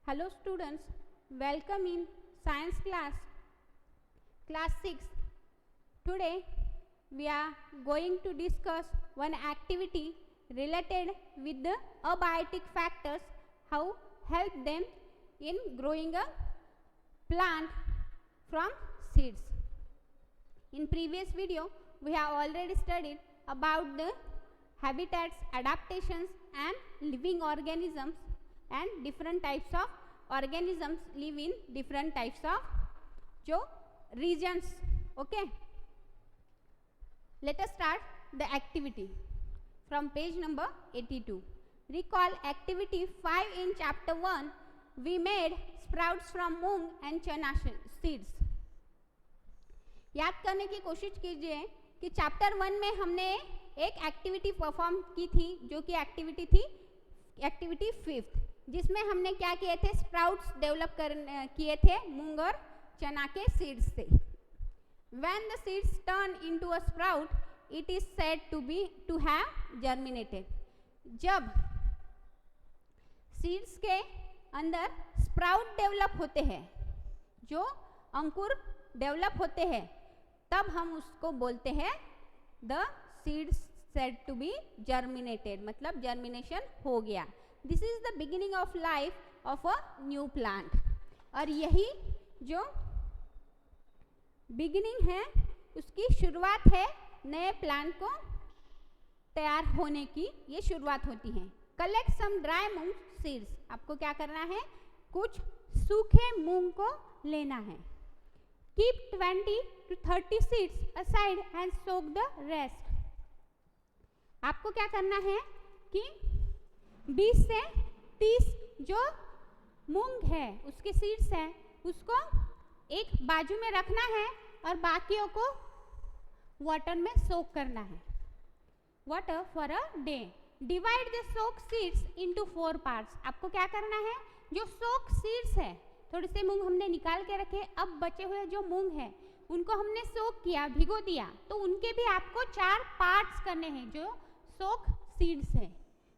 Hello students, welcome in science class 6. Today we are going to discuss one activity related with the abiotic factors, how help them in growing a plant from seeds. In previous video we have already studied about the habitats, adaptations and living organisms, and different types of organisms live in different types of जो regions. Okay, let us start the activity from page number 82. Recall activity 5 in chapter 1. We made sprouts from moong and चना seeds. याद करने की कोशिश कीजिए कि chapter 1 में हमने एक एक्टिविटी परफॉर्म की थी, जो कि एक्टिविटी थी एक्टिविटी 5th, जिसमें हमने क्या किए थे, स्प्राउट्स डेवलप किए थे मूंग और चना के सीड्स से. When the seeds turn into a sprout, it is said to have germinated. जब सीड्स के अंदर स्प्राउट डेवलप होते हैं, जो अंकुर डेवलप होते हैं, तब हम उसको बोलते हैं the seeds said to be germinated, मतलब जर्मिनेशन हो गया. This is the beginning of life of a new plant. और यही जो बिगिनिंग है, उसकी शुरुआत है नए प्लांट को तैयार होने की, ये शुरुआत होती है. कलेक्ट सम ड्राई मूंग सीड्स. आपको क्या करना है, कुछ सूखे मूंग को लेना है. Keep 20 to 30 seeds aside and soak the rest. आपको क्या करना है कि 20 से 30 जो मूंग है, उसके सीड्स हैं, उसको एक बाजू में रखना है और बाकियों को वाटर में सोक करना है. Water for a day. Divide the soak seeds into 4 parts. आपको क्या करना है, जो सोक सीड्स है, थोड़े से मूंग हमने निकाल के रखे, अब बचे हुए जो मूंग है उनको हमने सोक किया, भिगो दिया, तो उनके भी आपको 4 पार्ट्स करने हैं, जो सोक सीड्स है,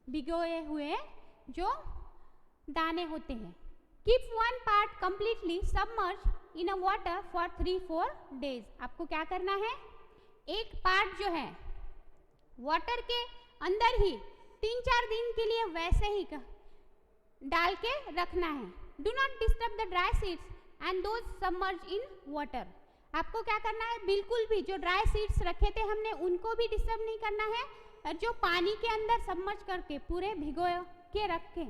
भिगोए हुए जो दाने होते हैं. Keep 1 part completely submerge in a water for 3-4 days. आपको क्या करना है, एक पार्ट जो है वाटर के अंदर ही 3-4 दिन के लिए वैसे ही डाल के रखना है. Do not disturb the dry seeds and those submerge in water. आपको क्या करना है, बिल्कुल भी जो ड्राई सीड्स रखे थे हमने, उनको भी डिस्टर्ब नहीं करना है, और जो पानी के अंदर सबमर्ज करके पूरे भिगो के रखे,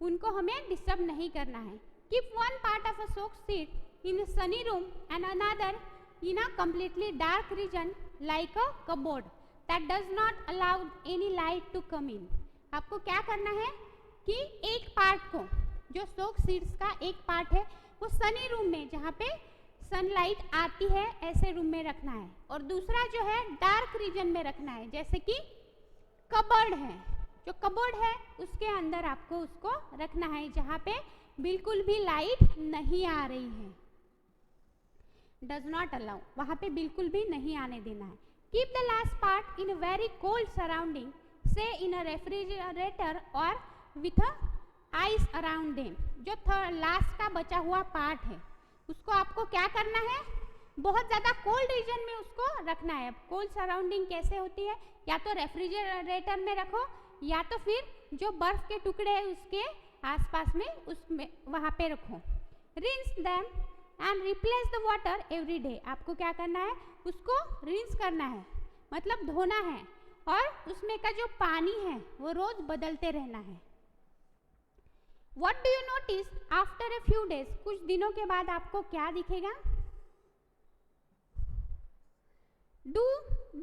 उनको हमें डिस्टर्ब नहीं करना है. Keep 1 part of a soak seed in sunny room and another in a completely dark region like a cupboard that does not allow any light to come in. आपको क्या करना है कि एक पार्ट को, जो सोक सीड्स का एक पार्ट है, वो सनी रूम में, जहाँ पे सनलाइट आती है, ऐसे रूम में रखना है, और दूसरा जो है डार्क रीजन में रखना है, जैसे कि कबर्ड है, जो कबोर्ड है उसके अंदर आपको उसको रखना है, जहाँ पे बिल्कुल भी लाइट नहीं आ रही है. डज नॉट अलाउ, वहाँ पे बिल्कुल भी नहीं आने देना है. Keep the last part in very cold surrounding, से इन अ रेफ्रिजरेटर और विथ आइस अराउंड देम. जो लास्ट का बचा हुआ पार्ट है, उसको आपको क्या करना है, बहुत ज़्यादा कोल्ड रीजन में उसको रखना है. कोल्ड सराउंडिंग कैसे होती है, या तो रेफ्रिजरेटर में रखो, या तो फिर जो बर्फ के टुकड़े हैं उसके आसपास में, उसमें वहाँ पे रखो. Rinse them and replace the water every day. आपको क्या करना है, उसको रिंस करना है, मतलब धोना है, और उसमें का जो पानी है वो रोज बदलते रहना है. What do you notice after a few days? कुछ दिनों के बाद आपको क्या दिखेगा. Do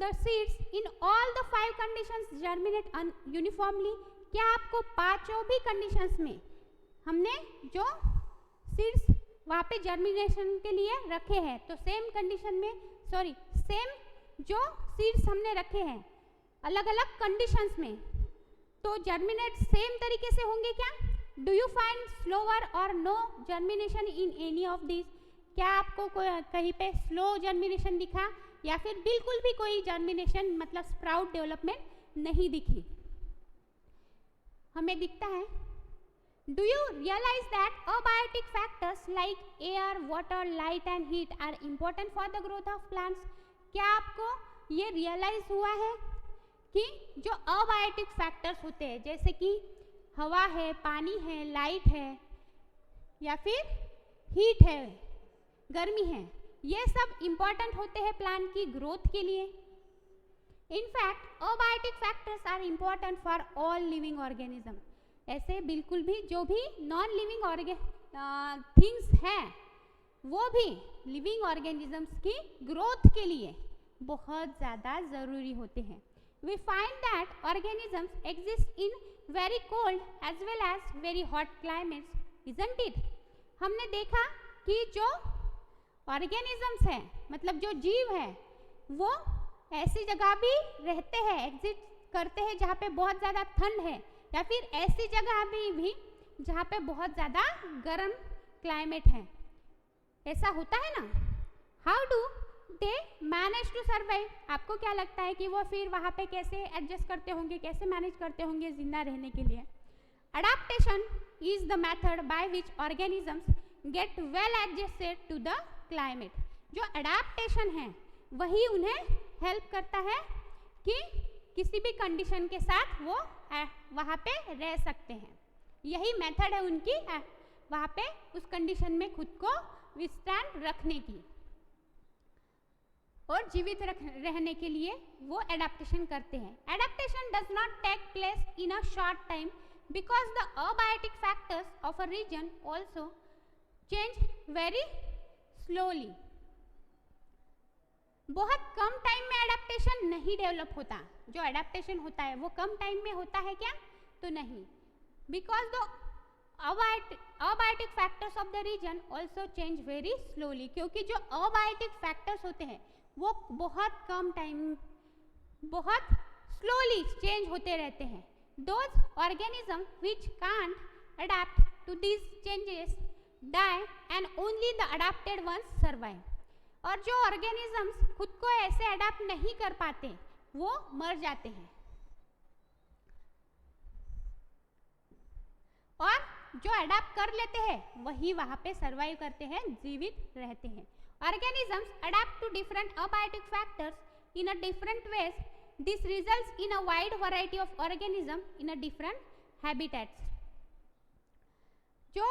the seeds in all the 5 conditions germinate uniformly? क्या आपको पांचों भी कंडीशंस में हमने जो सीड्स वहाँ पे जर्मिनेशन के लिए रखे हैं, तो सेम कंडीशन में, सेम जो सीड्स हमने रखे हैं अलग अलग कंडीशंस में, तो जर्मिनेट सेम तरीके से होंगे क्या. डू यू फाइंड स्लोअर और no germination in any of this. क्या आपको कहीं पे स्लो जर्मिनेशन दिखा, या फिर बिल्कुल भी कोई जर्मिनेशन, मतलब स्प्राउट डेवलपमेंट नहीं दिखी. हमें दिखता है Do you realize that abiotic factors like air, water, light and heat are important for the growth of plants? क्या आपको ये रियलाइज हुआ है कि जो अबायोटिक फैक्टर्स होते हैं जैसे कि हवा है, पानी है, लाइट है या फिर हीट है, गर्मी है, ये सब इम्पॉर्टेंट होते हैं प्लांट की ग्रोथ के लिए. In fact, abiotic factors are important for all living organism. ऐसे बिल्कुल भी जो भी नॉन लिविंग थिंग्स हैं वो भी लिविंग ऑर्गेनिजम्स की ग्रोथ के लिए बहुत ज़्यादा ज़रूरी होते हैं. We find that organisms exist in very cold as well as very hot climates, isn't it? हमने देखा कि जो ऑर्गेनिजम्स हैं मतलब जो जीव है वो ऐसी जगह भी रहते हैं, एग्जिस्ट करते हैं जहाँ पे बहुत ज़्यादा ठंड है या फिर ऐसी जगह भी जहाँ पे बहुत ज़्यादा गर्म क्लाइमेट है. ऐसा होता है ना. How do they manage to survive? आपको क्या लगता है कि वो फिर वहाँ पे कैसे एडजस्ट करते होंगे, कैसे मैनेज करते होंगे जिंदा रहने के लिए? Adaptation is the method by which organisms get well adjusted to the climate. जो अडाप्टेशन है वही उन्हें हेल्प करता है कि किसी भी कंडीशन के साथ वो वहाँ पे रह सकते हैं. यही मेथड है उनकी वहाँ पे उस कंडीशन में खुद को विस्टैंड रखने की और जीवित रहने के लिए वो एडाप्टेशन करते हैं. Adaptation does not take place in a short time because the abiotic factors of a region also change very slowly. बहुत कम टाइम में एडाप्टेशन नहीं डेवलप होता. जो एडाप्टेशन होता है वो कम टाइम में होता है क्या? तो नहीं. Because the abiotic factors of the region also change very slowly. क्योंकि जो अबायोटिक फैक्टर्स होते हैं वो बहुत कम टाइम, बहुत स्लोली चेंज होते रहते हैं. Those organism which can't adapt to these changes die and only the adapted ones survive. और जो ऑर्गेनिजम्स खुद को ऐसे अडेप्ट नहीं कर पाते वो मर जाते हैं और जो अडेप्ट कर लेते हैं वही वहाँ पे सर्वाइव करते हैं, जीवित रहते हैं. Organisms adapt to different abiotic factors in a different ways. This results in a wide variety of organism in a different habitats. जो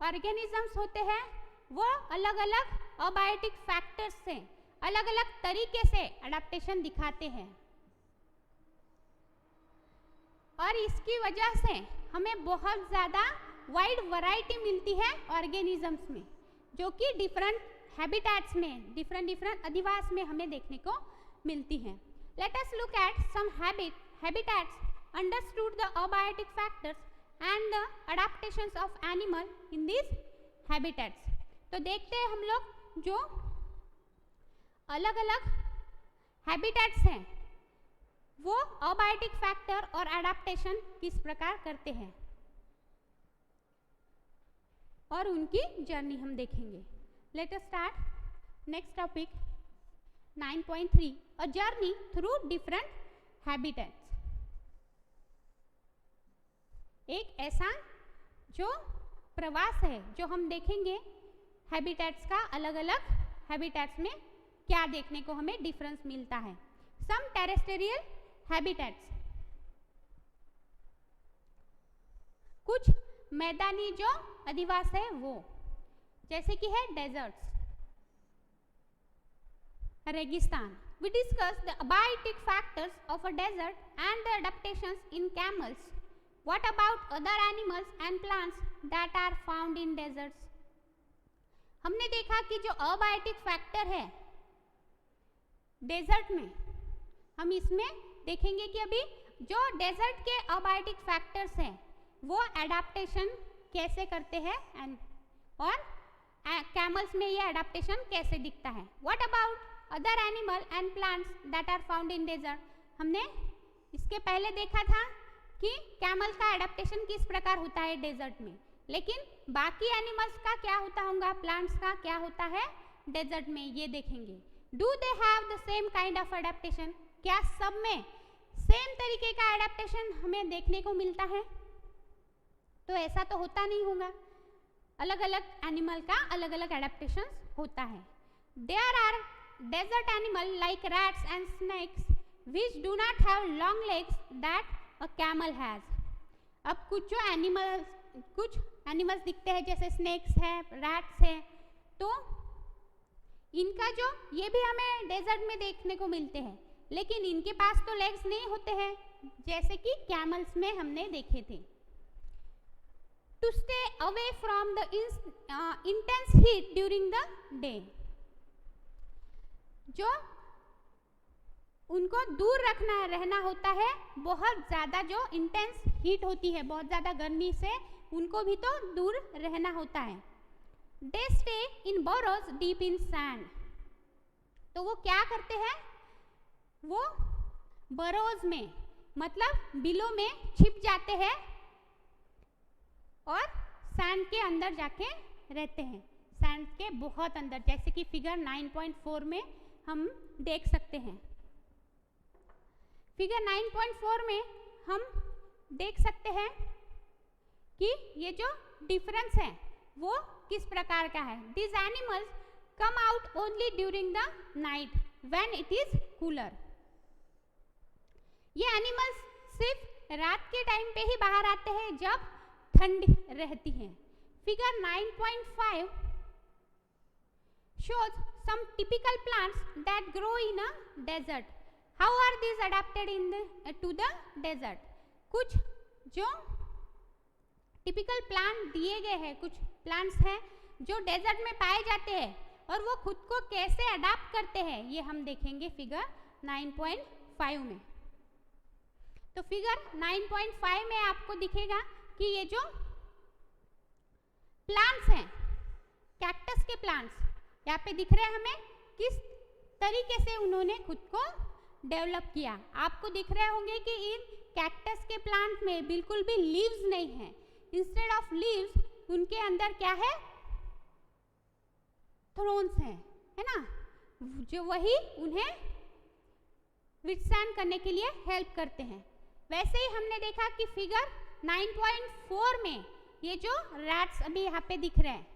ऑर्गेनिजम्स होते हैं वो अलग अलग अबायोटिक फैक्टर्स से अलग अलग तरीके से अडेप्टेशन दिखाते हैं और इसकी वजह से हमें बहुत ज़्यादा वाइड वैरायटी मिलती है ऑर्गेनिजम्स में जो कि डिफरेंट हैबिटेट्स में, डिफरेंट अधिवास में हमें देखने को मिलती हैं. Let us look at some habitats understood the abiotic factors and the adaptations of animal in this habitats. तो देखते हैं हम लोग जो अलग अलग हैबिटेट्स हैं वो अबायोटिक फैक्टर और अडेप्टेशन किस प्रकार करते हैं और उनकी जर्नी हम देखेंगे. Let us start next topic 9.3 a journey through different habitats. एक ऐसा जो प्रवास है जो हम देखेंगे हैबिटेट्स का, अलग अलग हैबिटेट्स में क्या देखने को हमें डिफरेंस मिलता है. सम टेरेस्ट्रियल हैबिटेट्स, कुछ मैदानी जो अधिवास है वो, जैसे कि है डेजर्ट्स, रेगिस्तान. We discussed the abiotic factors of a desert and the adaptations in camels. What about other animals and plants that are found in deserts? हमने देखा कि जो अबायोटिक फैक्टर है डेजर्ट में, हम इसमें देखेंगे कि अभी जो डेजर्ट के अबायोटिक फैक्टर्स हैं वो एडाप्टेशन कैसे करते हैं और कैमल्स में ये एडाप्टेशन कैसे दिखता है. What about other animal and plants that are found in desert. हमने इसके पहले देखा था कि कैमल का एडाप्टेशन किस प्रकार होता है डेजर्ट में, लेकिन बाकी एनिमल्स का क्या होता होगा, प्लांट्स का क्या होता है डेजर्ट में, ये देखेंगे. Do they have the same kind of adaptation? क्या सब में सेम तरीके का एडाप्टेशन हमें देखने को मिलता है? तो ऐसा तो होता नहीं होगा, अलग अलग एनिमल का अलग अलग एडेप्टेशन होता है। There are desert animal like rats and snakes which do not have long legs that a camel has. अब कुछ एनिमल्स दिखते हैं जैसे स्नेक्स है, रैट्स है, तो इनका जो ये भी हमें डेजर्ट में देखने को मिलते हैं, लेकिन इनके पास तो लेग्स नहीं होते हैं जैसे कि कैमल्स में हमने देखे थे। To stay away from the intense heat during the day, जो उनको दूर रहना होता है, बहुत ज़्यादा जो इंटेंस हीट होती है, बहुत ज़्यादा गर्मी से उनको भी तो दूर रहना होता है। They stay in burrows deep in sand, तो वो क्या करते हैं, वो burrows में मतलब बिलों में छिप जाते हैं और सैंड के अंदर जाके रहते हैं, सैंड के बहुत अंदर, जैसे कि फिगर 9.4 में हम देख सकते हैं। फिगर 9.4 में हम देख सकते हैं कि ये जो डिफरेंस है वो किस प्रकार का है। This animals come out only during the night when it is cooler. ये एनिमल्स सिर्फ रात के टाइम पे ही बाहर आते हैं जब ठंड रहती है। Figure 9.5 shows some typical plants that grow in a desert. How are these adapted to the desert? कुछ जो टिपिकल प्लांट दिए गए हैं, कुछ प्लांट्स हैं जो डेजर्ट में पाए जाते हैं और वो खुद को कैसे अडाप्ट करते हैं, ये हम देखेंगे फिगर 9.5 में। तो फिगर 9.5 में आपको दिखेगा कि ये जो प्लांट्स हैं, कैक्टस के प्लांट्स यहाँ पे दिख रहे हैं हमें, किस तरीके से उन्होंने खुद को डेवलप किया। आपको दिख रहे होंगे कि इन कैक्टस के प्लांट में बिल्कुल भी लीव्स नहीं है, इंस्टेड ऑफ लीव्स उनके अंदर क्या है, थ्रोन्स है ना, जो वही उन्हें विथस्टैंड करने के लिए हेल्प करते हैं। वैसे ही हमने देखा कि फिगर 9.4 में ये जो रैट्स अभी यहाँ पे दिख रहे हैं,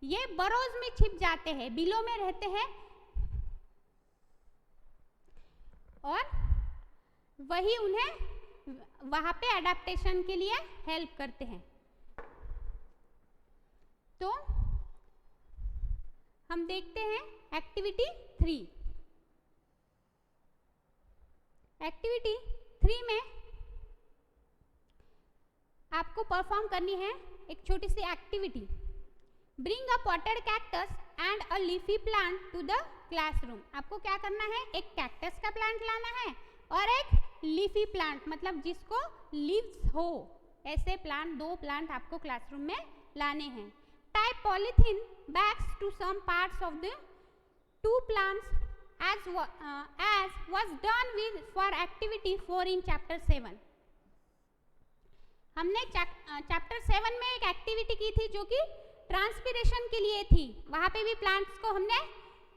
ये बरोज में छिप जाते हैं, बिलों में रहते हैं और वही उन्हें वहाँ पे अडेप्टेशन के लिए हेल्प करते हैं। तो हम देखते हैं एक्टिविटी 3। एक्टिविटी 3 में आपको परफॉर्म करनी है एक छोटी सी activity. Bring a potted cactus and a leafy plant to the classroom. आपको क्या करना है, एक कैक्टस का प्लांट लाना है और एक लीफी प्लांट मतलब जिसको लीव्स हो, ऐसे प्लांट, 2 प्लांट आपको क्लासरूम में लाने हैं। Type polythene bags to some parts of the 2 plants as was done with for activity 4 in chapter 7। हमने चैप्टर 7 में एक एक्टिविटी की थी जो कि ट्रांसपिरेशन के लिए थी। वहाँ पे भी प्लांट्स को हमने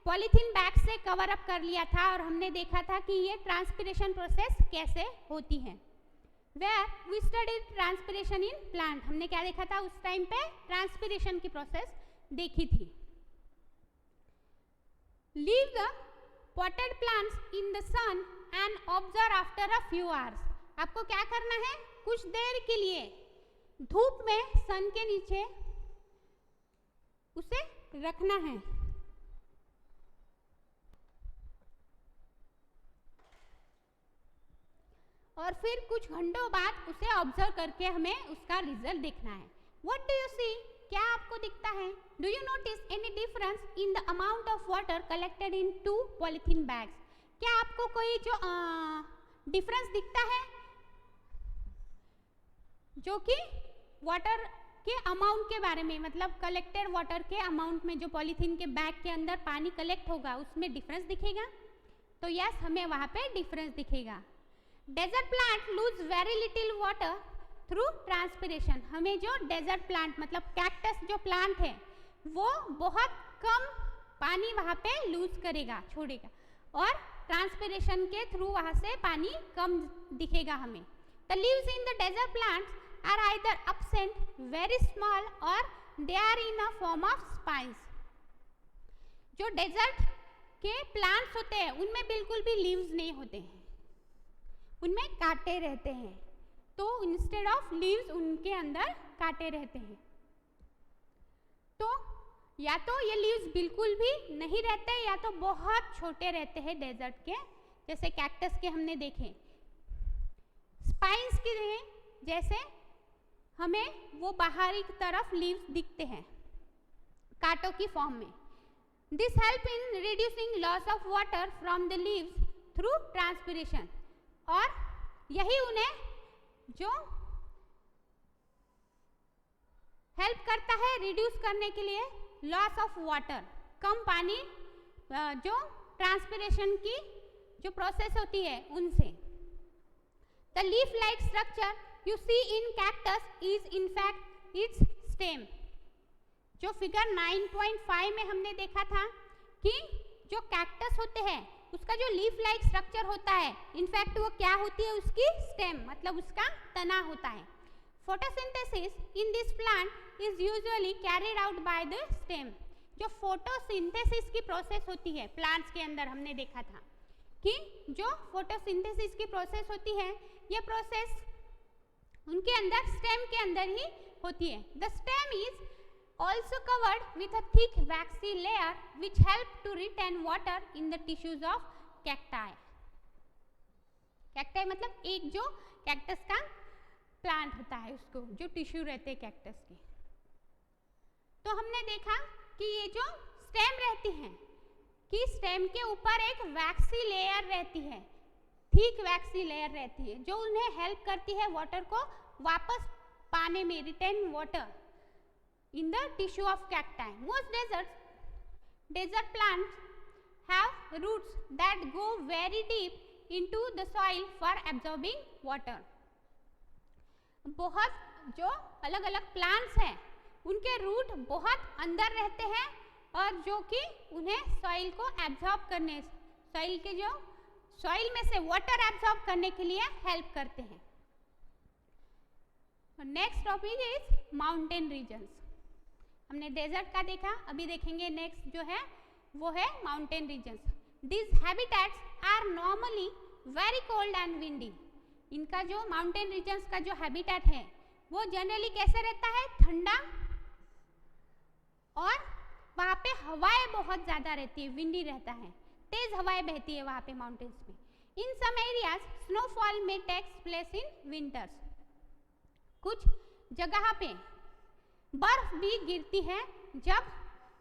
पॉलीथीन बैग से कवर अप कर लिया था और हमने देखा था कि ये ट्रांसपिरेशन प्रोसेस कैसे होती है। Where we studied transpiration in plant, हमने क्या देखा था उस टाइम पे, ट्रांसपिरेशन की प्रोसेस देखी थी। Leave the potted plants in the sun and observe after a few hours. आपको क्या करना है, कुछ देर के लिए धूप में सन के नीचे उसे रखना है और फिर कुछ घंटों बाद उसे ऑब्जर्व करके हमें उसका रिजल्ट देखना है। व्हाट डू यू सी, क्या आपको दिखता है? Do you notice any difference in the amount of water collected in 2 polythene bags? क्या आपको कोई जो डिफरेंस दिखता है जो कि वाटर के अमाउंट के बारे में, मतलब कलेक्टेड वाटर के अमाउंट में जो पॉलीथीन के बैग के अंदर पानी कलेक्ट होगा उसमें डिफरेंस दिखेगा? तो यस, हमें वहाँ पे डिफरेंस दिखेगा। Desert plant lose very little water through transpiration. हमें जो डेजर्ट प्लांट मतलब कैक्टस जो प्लांट है वो बहुत कम पानी वहाँ पे लूज करेगा, छोड़ेगा, और ट्रांसपिरेशन के थ्रू वहाँ से पानी कम दिखेगा हमें। The leaves in the desert plants are either absent, very small or they are in a form of spines. जो डेजर्ट के प्लांट्स होते हैं उनमें बिल्कुल भी लीव्स नहीं होते हैं, उनमें कांटे रहते हैं, तो इंस्टेड ऑफ लीव्स उनके अंदर कांटे रहते हैं। तो या तो ये लीव्स बिल्कुल भी नहीं रहते या तो बहुत छोटे रहते हैं डेजर्ट के, जैसे कैक्टस के हमने देखे। स्पाइन्स के जैसे हमें वो बाहरी की तरफ लीव्स दिखते हैं कांटों की फॉर्म में। This help in reducing loss of water from the leaves through transpiration, और यही उन्हें जो हेल्प करता है रिड्यूस करने के लिए लॉस ऑफ वाटर, कम पानी जो ट्रांसपिरेशन की जो प्रोसेस होती है उनसे। The leaf like structure you see in cactus is in fact its stem। जो फिगर 9.5 में हमने देखा था कि जो कैक्टस होते हैं उसका जो लीफ लाइक स्ट्रक्चर होता है, इनफैक्ट वो क्या होती है, उसकी स्टेम, मतलब उसका तना होता है। Photosynthesis in this plant is usually carried out by the stem. जो फोटोसिंथेसिस की प्रोसेस होती है प्लांट्स के अंदर, हमने देखा था कि जो फोटोसिंथेसिस की प्रोसेस होती है ये प्रोसेस उनके अंदर स्टेम के अंदर ही होती है। The stem is also covered with a thick waxy layer which help to retain water in the tissues of cacti. Cacti मतलब एक जो कैक्टस का प्लांट होता है, उसको जो टिश्यू रहते हैं कैक्टस के। तो हमने देखा कि ये जो स्टेम रहती है कि स्टेम के ऊपर एक वैक्सी लेयर रहती है, थिक वैक्सी लेयर रहती है, जो उन्हें हेल्प करती है वाटर को वापस पाने में, retain water in the tissue of cacti. Most desert plants have roots that go very deep into the soil for absorbing water. बहुत जो अलग अलग प्लांट्स हैं उनके रूट बहुत अंदर रहते हैं और जो कि उन्हें सॉइल को एब्जॉर्ब करने, सॉइल के जो सॉइल में से वाटर एब्जॉर्ब करने के लिए हेल्प करते हैं। Next topic is mountain regions. हमने डेजर्ट का देखा, अभी देखेंगे नेक्स्ट जो है वो है mountain regions. This habitats are normally very cold and windy. इनका जो माउंटेन रीजन्स का जो हैबिटेट है वो जनरली कैसे रहता है, ठंडा, और वहाँ पे हवाएं बहुत ज़्यादा रहती है, विंडी रहता है, तेज हवाएं बहती है वहाँ पे माउंटेन्स में। इन सम एरियाज स्नोफॉल में टेक्स प्लेस इन विंटर्स। कुछ जगह पे बर्फ भी गिरती है जब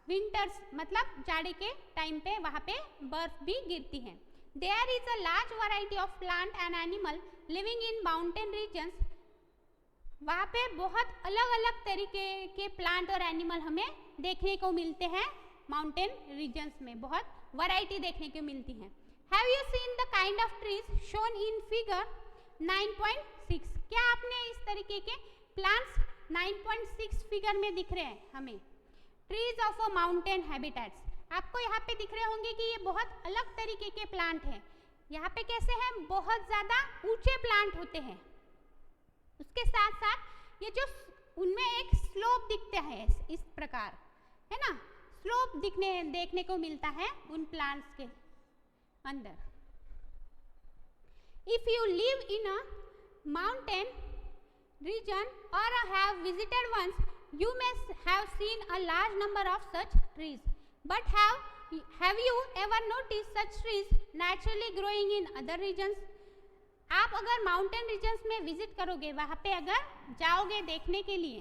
विंटर्स मतलब जाड़े के टाइम पे वहाँ पे बर्फ भी गिरती है। There is a large variety of plant and animal living in mountain regions. वहाँ पे बहुत अलग अलग तरीके के प्लांट और एनिमल हमें देखने को मिलते हैं, माउंटेन रीजन्स में बहुत वैरायटी देखने को मिलती है। Have you seen the kind of trees shown in figure 9.6? क्या आपने इस तरीके के प्लांट्स 9.6 फिगर में दिख रहे हैं हमें, trees of a mountain habitats. आपको यहाँ पे दिख रहे होंगे कि ये बहुत अलग तरीके के प्लांट हैं। यहाँ पे कैसे हैं, बहुत ज़्यादा ऊंचे प्लांट होते हैं, उसके साथ साथ ये जो उनमें एक स्लोप दिखता है इस प्रकार, है ना, स्लोप देखने को मिलता है उन प्लांट्स के अंदर। If you live in a mountain region or have visited once, you may have seen a large number of such trees, but have you ever noticed such trees naturally growing in other regions? आप अगर mountain regions में visit करोगे, वहाँ पे अगर जाओगे देखने के लिए,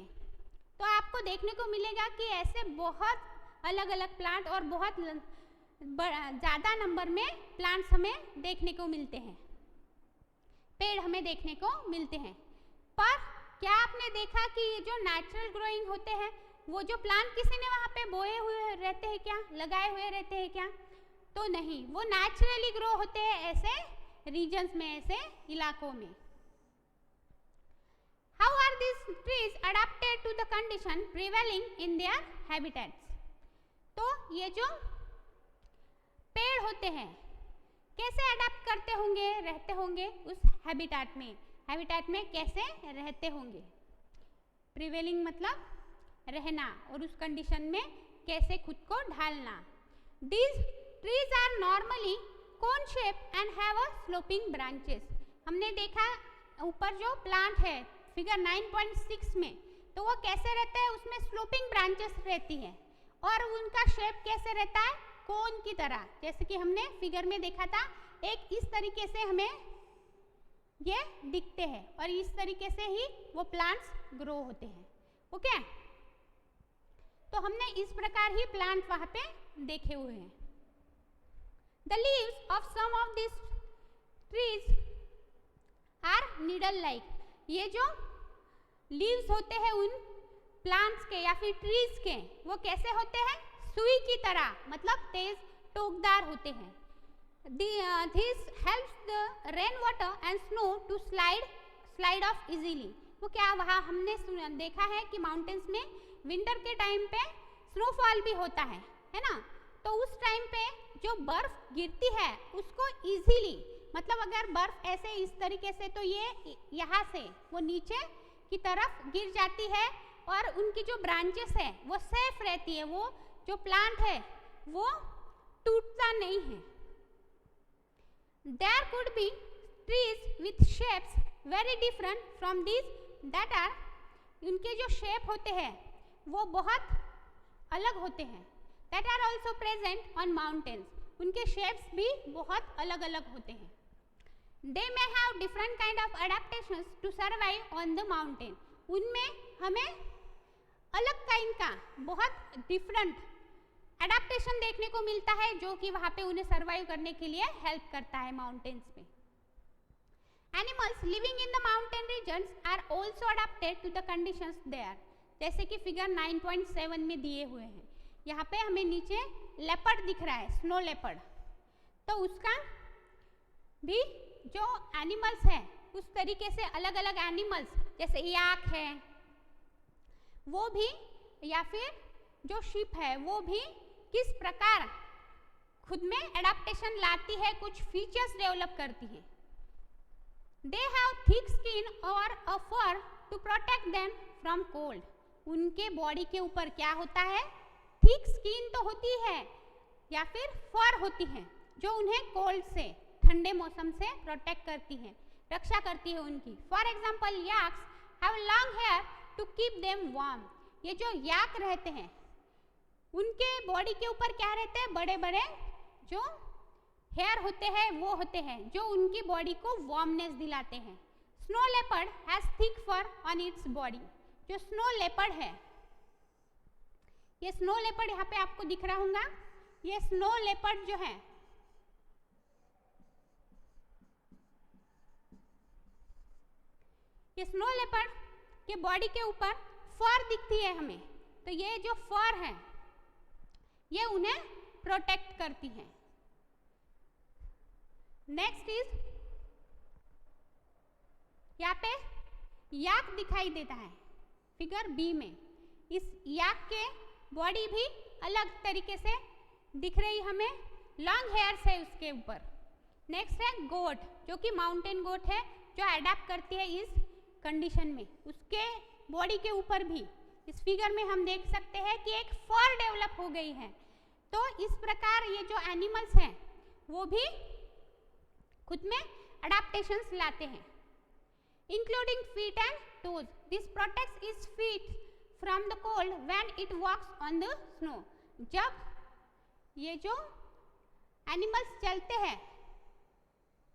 तो आपको देखने को मिलेगा कि ऐसे बहुत अलग अलग प्लांट और बहुत ज़्यादा नंबर में प्लांट्स हमें देखने को मिलते हैं, पेड़ हमें देखने को मिलते हैं। पर क्या आपने देखा कि ये जो नेचुरल ग्रोइंग होते हैं, वो जो प्लांट किसी ने वहाँ पे बोए हुए रहते हैं क्या, लगाए हुए रहते हैं क्या? तो नहीं, वो नेचुरली ग्रो होते हैं ऐसे रीजन्स में, ऐसे इलाकों में। How are this trees adapted to the condition prevailing in their habitats? तो ये जो पेड़ होते हैं कैसे अडेप्ट करते होंगे, रहते होंगे उस हैबिटेट में कैसे रहते होंगे? प्रिवेलिंग मतलब रहना, और उस कंडीशन में कैसे खुद को ढालना। These trees are normally cone shape and have a sloping branches. हमने देखा ऊपर जो प्लांट है फिगर 9.6 में, तो वो कैसे रहता है, उसमें स्लोपिंग ब्रांचेस रहती है और उनका शेप कैसे रहता है, कोन की तरह, जैसे कि हमने फिगर में देखा था। एक इस तरीके से हमें ये दिखते हैं और इस तरीके से ही वो प्लांट्स ग्रो होते हैं। ओके, तो हमने इस प्रकार ही प्लांट वहाँ पे देखे हुए हैं। The leaves of some of these trees are needle like. ये जो लीव्स होते हैं उन प्लांट्स के या फिर ट्रीज के, वो कैसे होते हैं, सुई की तरह, मतलब तेज टोकदार होते हैं। This helps the rain water and snow to slide off easily. वो क्या, वहाँ हमने देखा है कि माउंटेन्स में विंटर के टाइम पे स्नोफॉल भी होता है ना, तो उस टाइम पे जो बर्फ गिरती है उसको इजीली, मतलब अगर बर्फ ऐसे इस तरीके से, तो ये यहाँ से वो नीचे की तरफ गिर जाती है और उनकी जो ब्रांचेस है वो सेफ रहती है, वो जो प्लांट है वो टूटता नहीं है। There could be trees with shapes very different from these that are, उनके जो शेप होते हैं वो बहुत अलग होते हैं। That are also present on mountains, उनके शेप्स भी बहुत अलग अलग होते हैं। They may have different kind of adaptations to survive on the mountain, उनमें हमें अलग काइंड का बहुत डिफरेंट एडाप्टेशन देखने को मिलता है जो कि वहाँ पे उन्हें सर्वाइव करने के लिए हेल्प करता है माउंटेन्स पे। Animals living in the mountain regions are also adapted to the conditions there, जैसे कि फिगर 9.7 में दिए हुए हैं। यहाँ पे हमें नीचे लेपर्ड दिख रहा है, स्नो लेपर्ड, तो उसका भी जो एनिमल्स है उस तरीके से अलग अलग एनिमल्स जैसे याक है वो भी, या फिर जो शिप है वो भी किस प्रकार खुद में एडाप्टेशन लाती है, कुछ फीचर्स डेवलप करती है। दे हैव थिक स्किन और a fur to protect them from cold, उनके बॉडी के ऊपर क्या होता है, थिक स्किन तो होती है या फिर फर होती है जो उन्हें कोल्ड से, ठंडे मौसम से प्रोटेक्ट करती है, रक्षा करती है उनकी। For example yaks have long hair to keep them warm, ये जो याक रहते हैं उनके बॉडी के ऊपर क्या रहते हैं, बड़े बड़े जो हेयर होते हैं वो होते हैं जो उनकी बॉडी को वार्मनेस दिलाते हैं। Snow leopard has thick fur on its body, जो स्नो लेपर्ड है, ये स्नो लेपर्ड यहाँ पे आपको दिख रहा होगा, ये स्नो लेपर्ड जो है ये स्नो लेपर्ड के बॉडी के ऊपर फर दिखती है हमें, तो ये जो फर है ये उन्हें प्रोटेक्ट करती है। नेक्स्ट इज, यहाँ पे याक दिखाई देता है फिगर बी में, इस याक के बॉडी भी अलग तरीके से दिख रही हमें, लॉन्ग हेयर्स है उसके ऊपर। नेक्स्ट है गोट, जो कि माउंटेन गोट है जो अडेप्ट करती है इस कंडीशन में, उसके बॉडी के ऊपर भी इस फिगर में हम देख सकते हैं कि एक फर डेवलप हो गई है। तो इस प्रकार ये जो एनिमल्स हैं वो भी खुद में अडेप्टेशंस लाते हैं, including feet and toes. This protects its feet from the cold when it walks on the snow, जब ये जो एनिमल्स चलते हैं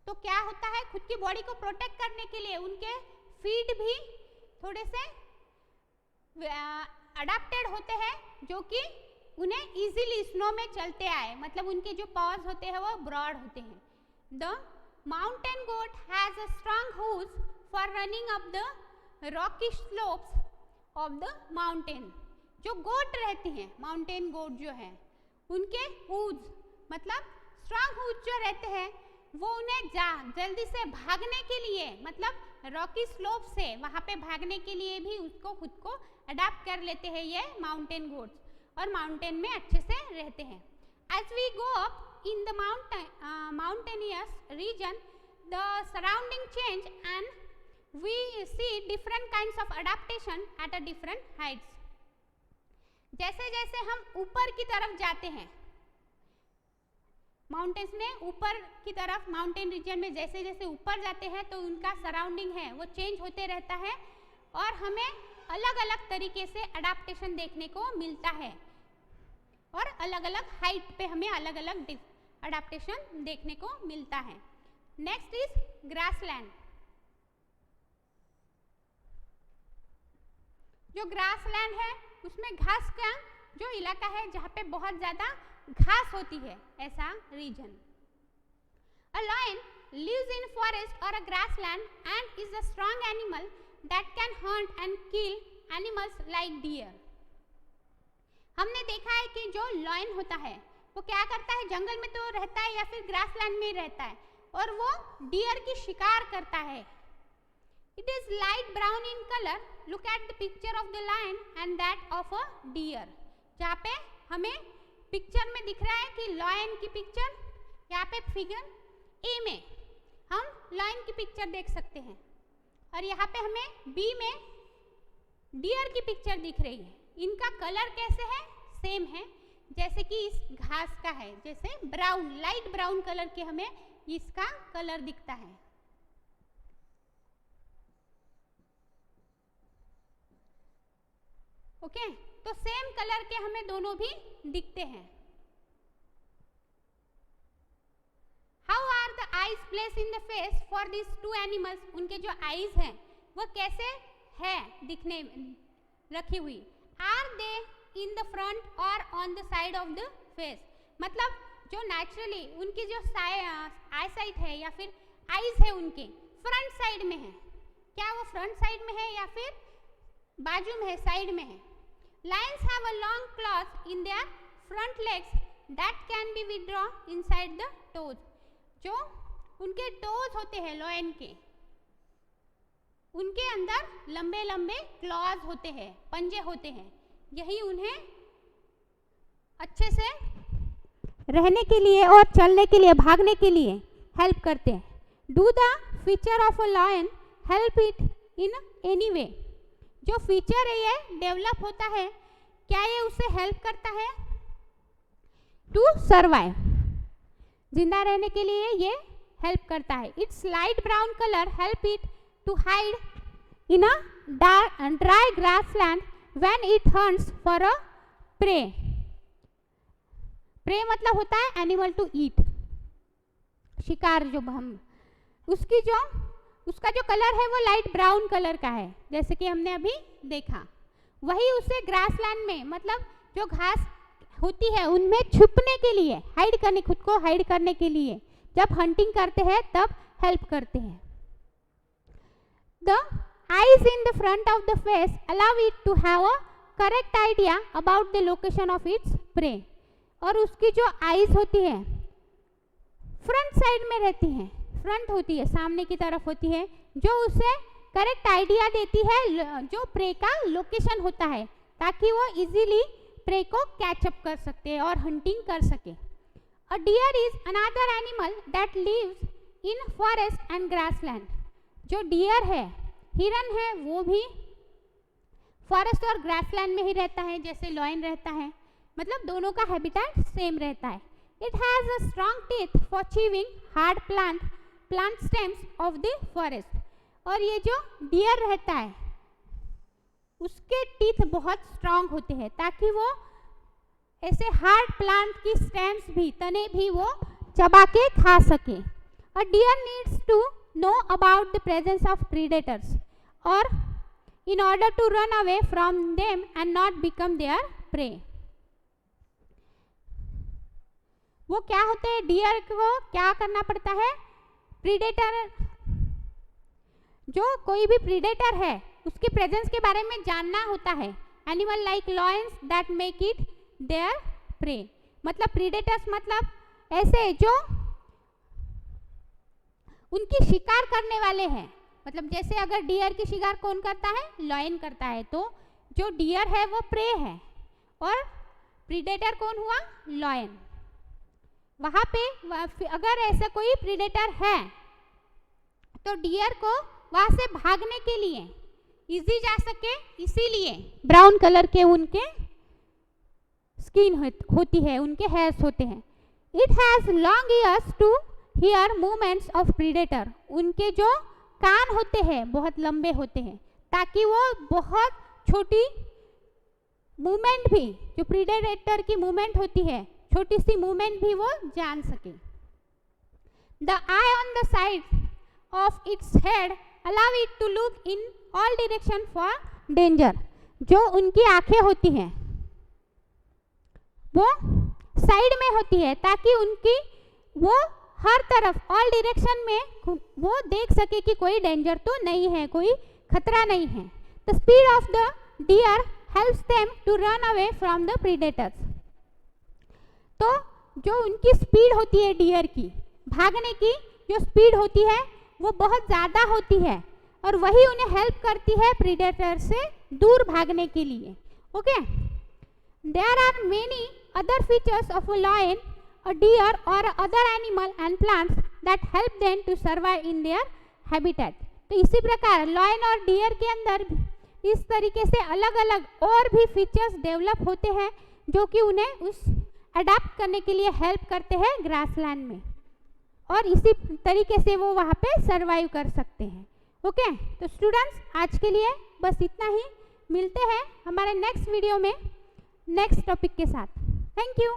तो क्या होता है, खुद की बॉडी को प्रोटेक्ट करने के लिए उनके फीट भी थोड़े से अडेप्टेड होते हैं जो कि उन्हें इजीली स्नो में चलते आए, मतलब उनके जो पॉज होते हैं वो ब्रॉड होते हैं। The mountain goat has a strong hoofs for running up the rocky slopes of the mountain, जो गोट रहती हैं, माउंटेन गोट जो है उनके हूज मतलब स्ट्रॉन्ग हूज जो रहते हैं वो उन्हें जल्दी से भागने के लिए, मतलब रॉकी स्लोप से वहाँ पे भागने के लिए भी उसको खुद को अडाप्ट कर लेते हैं ये माउंटेन गोट्स, और माउंटेन में अच्छे से रहते हैं। As we go up in the mountainous region the surrounding change and we see different kinds of adaptation at a different heights. जैसे जैसे हम ऊपर की तरफ जाते हैं, माउंटेन्स में ऊपर की तरफ, माउंटेन रीजन में जैसे जैसे ऊपर जाते हैं तो उनका सराउंडिंग है वो चेंज होते रहता है और हमें अलग अलग तरीके से अडाप्टेशन देखने को मिलता है और अलग अलग हाइट पे हमें अलग अलग अडाप्टेशन देखने को मिलता है. Next is grassland. जो ग्रासलैंड है उसमें घास का जो इलाका है जहाँ पे बहुत ज़्यादा घास होती है, ऐसा region. A lion lives in forest or a grassland and is a strong animal that can hunt and kill animals like deer. हमने देखा है कि जो लायन होता है वो क्या करता है, जंगल में तो रहता है या फिर ग्रासलैंड में रहता है और वो डियर की शिकार करता है. It is light brown in color. Look at the picture of the lion and that of a deer. जहाँ पे हमें पिक्चर में दिख रहा है कि लायन की पिक्चर, यहाँ पे फिगर ए में हम लायन की पिक्चर देख सकते हैं और यहाँ पे हमें बी में डियर की पिक्चर दिख रही है. इनका कलर कैसे है, सेम है जैसे कि इस घास का है, जैसे ब्राउन, लाइट ब्राउन कलर के हमें इसका कलर दिखता है. ओके, तो सेम कलर के हमें दोनों भी दिखते हैं. How are the eyes place in the face for this two animals. उनके जो आईज हैं वो कैसे है दिखने रखी हुई. Are they in the front और on the side of the face. मतलब जो नेचुरली उनकी जो आई साइट है या फिर आईज है उनके फ्रंट साइड में है. क्या वो फ्रंट साइड में है या फिर बाजू में है, साइड में है. Lions have a long claws in their front legs that can be withdrawn inside the toes. जो उनके टोज होते हैं लायन के, उनके अंदर लंबे लंबे क्लॉज होते हैं, पंजे होते हैं. यही उन्हें अच्छे से रहने के लिए और चलने के लिए, भागने के लिए हेल्प करते हैं. Do the feature of a lion help it in any way. जो फीचर है ये डेवलप होता है, क्या ये उसे हेल्प करता है टू सर्वाइव, जिंदा रहने के लिए ये हेल्प करता है. Its light brown colour help it to hide in a dry grassland when it hunts for a prey. Prey मतलब होता है एनिमल टू ईट, शिकार. जो हम उसका जो कलर है वो लाइट ब्राउन कलर का है जैसे कि हमने अभी देखा. वही उसे ग्रासलैंड में, मतलब जो घास होती है उनमें छुपने के लिए, हाइड करने, खुद को हाइड करने के लिए जब हंटिंग करते हैं तब हेल्प करते हैं. The eyes in the front of the face allow it to have a correct idea about the location of its prey. और उसकी जो आईज होती है फ्रंट साइड में रहती हैं, फ्रंट होती है, सामने की तरफ होती है, जो उसे करेक्ट आइडिया देती है जो प्रे का लोकेशन होता है, ताकि वो इजीली प्रे को कैचअप कर सके और हंटिंग कर सके. A deer is another animal that lives in forest and grassland. जो डियर है, हिरन है, वो भी फॉरेस्ट और ग्रासलैंड में ही रहता है जैसे लायन रहता है. मतलब दोनों का हैबिटेट सेम रहता है. It has a strong teeth for chewing hard plant stems of the forest. और ये जो डियर रहता है उसके टीथ बहुत स्ट्रांग होते हैं ताकि वो ऐसे हार्ड प्लांट की स्टेम्स भी, तने भी वो चबा के खा सके. A deer needs to know about the presence of predators और in order to run away from them and not become their prey. वो क्या होते हैं, डियर को क्या करना पड़ता है, प्रीडेटर, जो कोई भी प्रीडेटर है उसकी प्रेजेंस के बारे में जानना होता है. Animal like Lions that make it there pray. मतलब प्रीडेटर्स मतलब ऐसे जो उनकी शिकार करने वाले हैं. मतलब जैसे अगर डियर की शिकार कौन करता है, लायन करता है, तो जो डियर है वो प्रे है और प्रीडेटर कौन हुआ, लायन. वहाँ पे अगर ऐसा कोई प्रीडेटर है तो डियर को वहां से भागने के लिए इजी जा सके, इसीलिए ब्राउन कलर के उनके स्किन होती है, उनके हेयर्स होते हैं। It has long ears to hear movements of predator, उनके जो कान होते हैं बहुत लंबे होते हैं ताकि वो बहुत छोटी मूवमेंट भी, जो प्रीडेटर की मूवमेंट होती है, छोटी सी मूवमेंट भी वो जान सके। The eye on the side of its head allow it to look in all direction for danger, जो उनकी आंखें होती हैं वो साइड में होती है ताकि उनकी वो हर तरफ ऑल डायरेक्शन में वो देख सके कि कोई डेंजर तो नहीं है, कोई खतरा नहीं है। The speed of the deer helps them to run away from the predators, तो जो उनकी स्पीड होती है डियर की, भागने की जो स्पीड होती है वो बहुत ज़्यादा होती है और वही उन्हें हेल्प करती है प्रीडेटर से दूर भागने के लिए। Okay, there are many other features of a lion, a deer or other animal and plants that help them to survive in their habitat। तो इसी प्रकार लायन और डियर के अंदर इस तरीके से अलग अलग और भी फीचर्स डेवलप होते हैं जो कि उन्हें उस अडाप्ट करने के लिए हेल्प करते हैं ग्रासलैंड में, और इसी तरीके से वो वहाँ पे सरवाइव कर सकते हैं। ओके, तो स्टूडेंट्स आज के लिए बस इतना ही, मिलते हैं हमारे नेक्स्ट वीडियो में नेक्स्ट टॉपिक के साथ। Thank you.